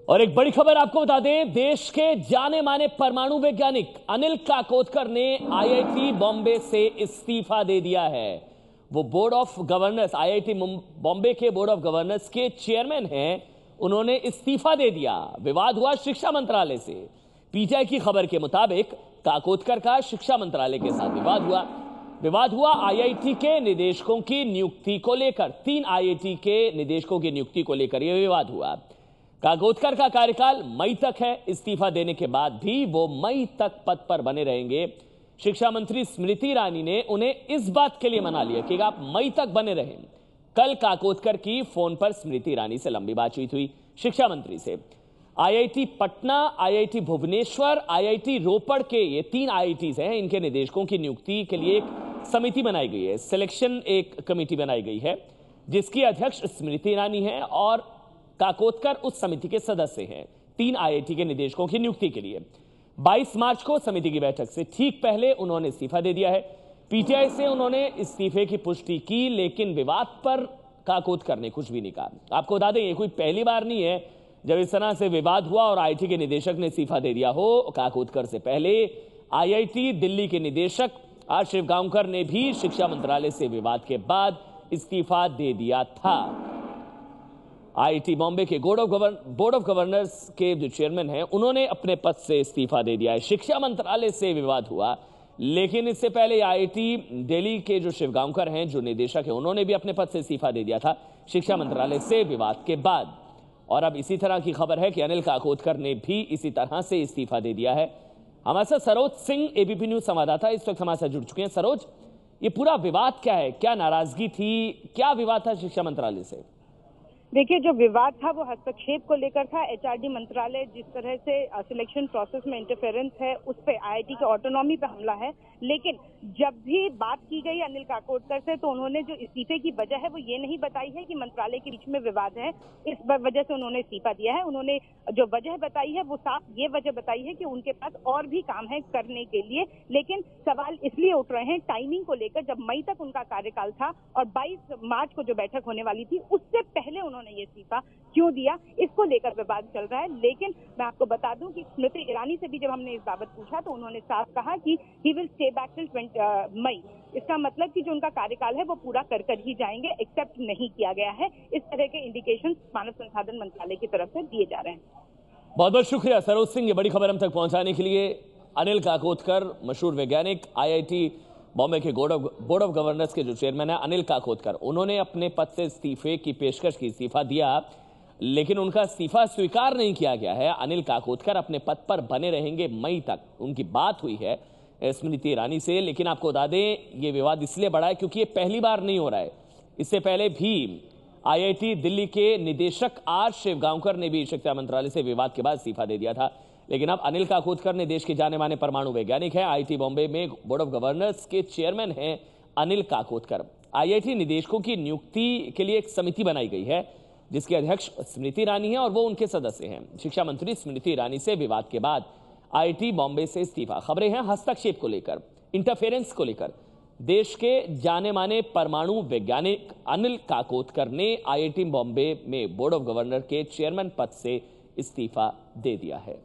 और एक बड़ी खबर आपको बता दें, देश के जाने माने परमाणु वैज्ञानिक अनिल काकोदकर ने आईआईटी बॉम्बे से इस्तीफा दे दिया है। वो board of governors, IIT Bombay के बोर्ड ऑफ गवर्नर्स के चेयरमैन हैं। उन्होंने इस्तीफा दे दिया। विवाद हुआ शिक्षा मंत्रालय से। पीटीआई की खबर के मुताबिक काकोदकर का शिक्षा मंत्रालय के साथ विवाद हुआ आईआईटी के निदेशकों की नियुक्ति को लेकर। 3 आईआईटी के निदेशकों की नियुक्ति को लेकर यह विवाद हुआ। काकोदकर का कार्यकाल मई तक है। इस्तीफा देने के बाद भी वो मई तक पद पर बने रहेंगे। शिक्षा मंत्री स्मृति ईरानी ने उन्हें इस बात के लिए मना लिया कि आप मई तक बने रहें। कल काकोदकर की फोन पर स्मृति ईरानी से लंबी बातचीत हुई शिक्षा मंत्री से। IIT Patna, IIT Bhubaneswar, IIT Ropar के ये 3 आईआईटीज हैं। इनके निदेशकों की नियुक्ति के लिए एक समिति बनाई गई है, सिलेक्शन एक कमेटी बनाई गई है, जिसकी अध्यक्ष स्मृति ईरानी है और काकोदकर उस समिति के सदस्य हैं। 3 आईआईटी के निदेशकों की नियुक्ति के लिए 22 मार्च को समिति की बैठक से ठीक पहले उन्होंने इस्तीफा दे दिया है। पीटीआई से उन्होंने इस्तीफे की पुष्टि की, लेकिन विवाद पर काकोदकर ने कुछ भी नहीं कहा। आपको बता दें, ये कोई पहली बार नहीं है जब इस तरह से विवाद हुआ और आईआईटी के निदेशक ने इस्तीफा दे दिया हो। काकोदकर से पहले आईआईटी दिल्ली के निदेशक आर शिवगांवकर ने भी शिक्षा मंत्रालय से विवाद के बाद इस्तीफा दे दिया था। आईआईटी बॉम्बे के बोर्ड ऑफ गवर्नर्स के जो चेयरमैन हैं, उन्होंने अपने पद से इस्तीफा दे दिया है। शिक्षा मंत्रालय से विवाद हुआ, लेकिन इससे पहले आईआईटी दिल्ली के जो शिवगांवकर हैं, जो निदेशक हैं, उन्होंने भी अपने पद से इस्तीफा दे दिया था शिक्षा मंत्रालय से विवाद के बाद। और अब इसी तरह की खबर है कि अनिल काकोदकर ने भी इसी तरह से इस्तीफा दे दिया है। हमारे साथ सरोज सिंह, एबीपी न्यूज संवाददाता, इस वक्त हमारे साथ जुड़ चुके हैं। सरोज, ये पूरा विवाद क्या है? क्या नाराजगी थी? क्या विवाद था शिक्षा मंत्रालय से? देखिए, जो विवाद था वो हस्तक्षेप को लेकर था। एचआरडी मंत्रालय जिस तरह से सिलेक्शन प्रोसेस में इंटरफेरेंस है, उस पे आईआईटी के ऑटोनॉमी पे हमला है। लेकिन जब भी बात की गई अनिल काकोदकर से, तो उन्होंने जो इस्तीफे की वजह है वो ये नहीं बताई है कि मंत्रालय के बीच में विवाद है, इस वजह से उन्होंने इस्तीफा दिया है। उन्होंने जो वजह बताई है वो साफ ये वजह बताई है कि उनके पास और भी काम है करने के लिए। लेकिन सवाल इसलिए उठ रहे हैं टाइमिंग को लेकर, जब मई तक उनका कार्यकाल था और 22 मार्च को जो बैठक होने वाली थी, उससे पहले उन्होंने ये इस्तीफा क्यों दिया, इसको लेकर विवाद चल रहा है। लेकिन मैं आपको बता दूं कि स्मृति ईरानी से भी जब हमने इस बाबत पूछा, तो उन्होंने साफ कहा कि he will stay back till May. इसका मतलब कि जो उनका कार्यकाल है वो पूरा कर ही जाएंगे, एक्सेप्ट नहीं किया गया है। इस तरह के इंडिकेशन मानव संसाधन मंत्रालय की तरफ से दिए जा रहे हैं। बहुत बहुत शुक्रिया सरोज सिंह, ये बड़ी खबर हम तक पहुंचाने के लिए। अनिल काकोदकर, मशहूर वैज्ञानिक, आईआईटी बॉम्बे के बोर्ड ऑफ गवर्नर्स के जो चेयरमैन है अनिल काकोदकर, उन्होंने अपने पद से इस्तीफे की पेशकश की, इस्तीफा दिया, लेकिन उनका इस्तीफा स्वीकार नहीं किया गया है। अनिल काकोदकर अपने पद पर बने रहेंगे मई तक। उनकी बात हुई है स्मृति ईरानी से। लेकिन आपको बता दें, ये विवाद इसलिए बढ़ा है क्योंकि ये पहली बार नहीं हो रहा है। इससे पहले भी आईआईटी दिल्ली के निदेशक आर शिवगांवकर ने भी शिक्षा मंत्रालय से विवाद के बाद इस्तीफा दे दिया था। लेकिन अब अनिल काकोदकर ने, देश के जाने माने परमाणु वैज्ञानिक हैं, आईआईटी बॉम्बे में बोर्ड ऑफ गवर्नर्स के चेयरमैन हैं अनिल काकोदकर। आईआईटी निदेशकों की नियुक्ति के लिए एक समिति बनाई गई है, जिसके अध्यक्ष स्मृति ईरानी है और वो उनके सदस्य हैं। शिक्षा मंत्री स्मृति ईरानी से विवाद के बाद आईआईटी बॉम्बे से इस्तीफा। खबरें हैं हस्तक्षेप को लेकर, इंटरफेरेंस को लेकर। देश के जाने माने परमाणु वैज्ञानिक अनिल काकोदकर ने आईआईटी बॉम्बे में बोर्ड ऑफ गवर्नर के चेयरमैन पद से इस्तीफा दे दिया है।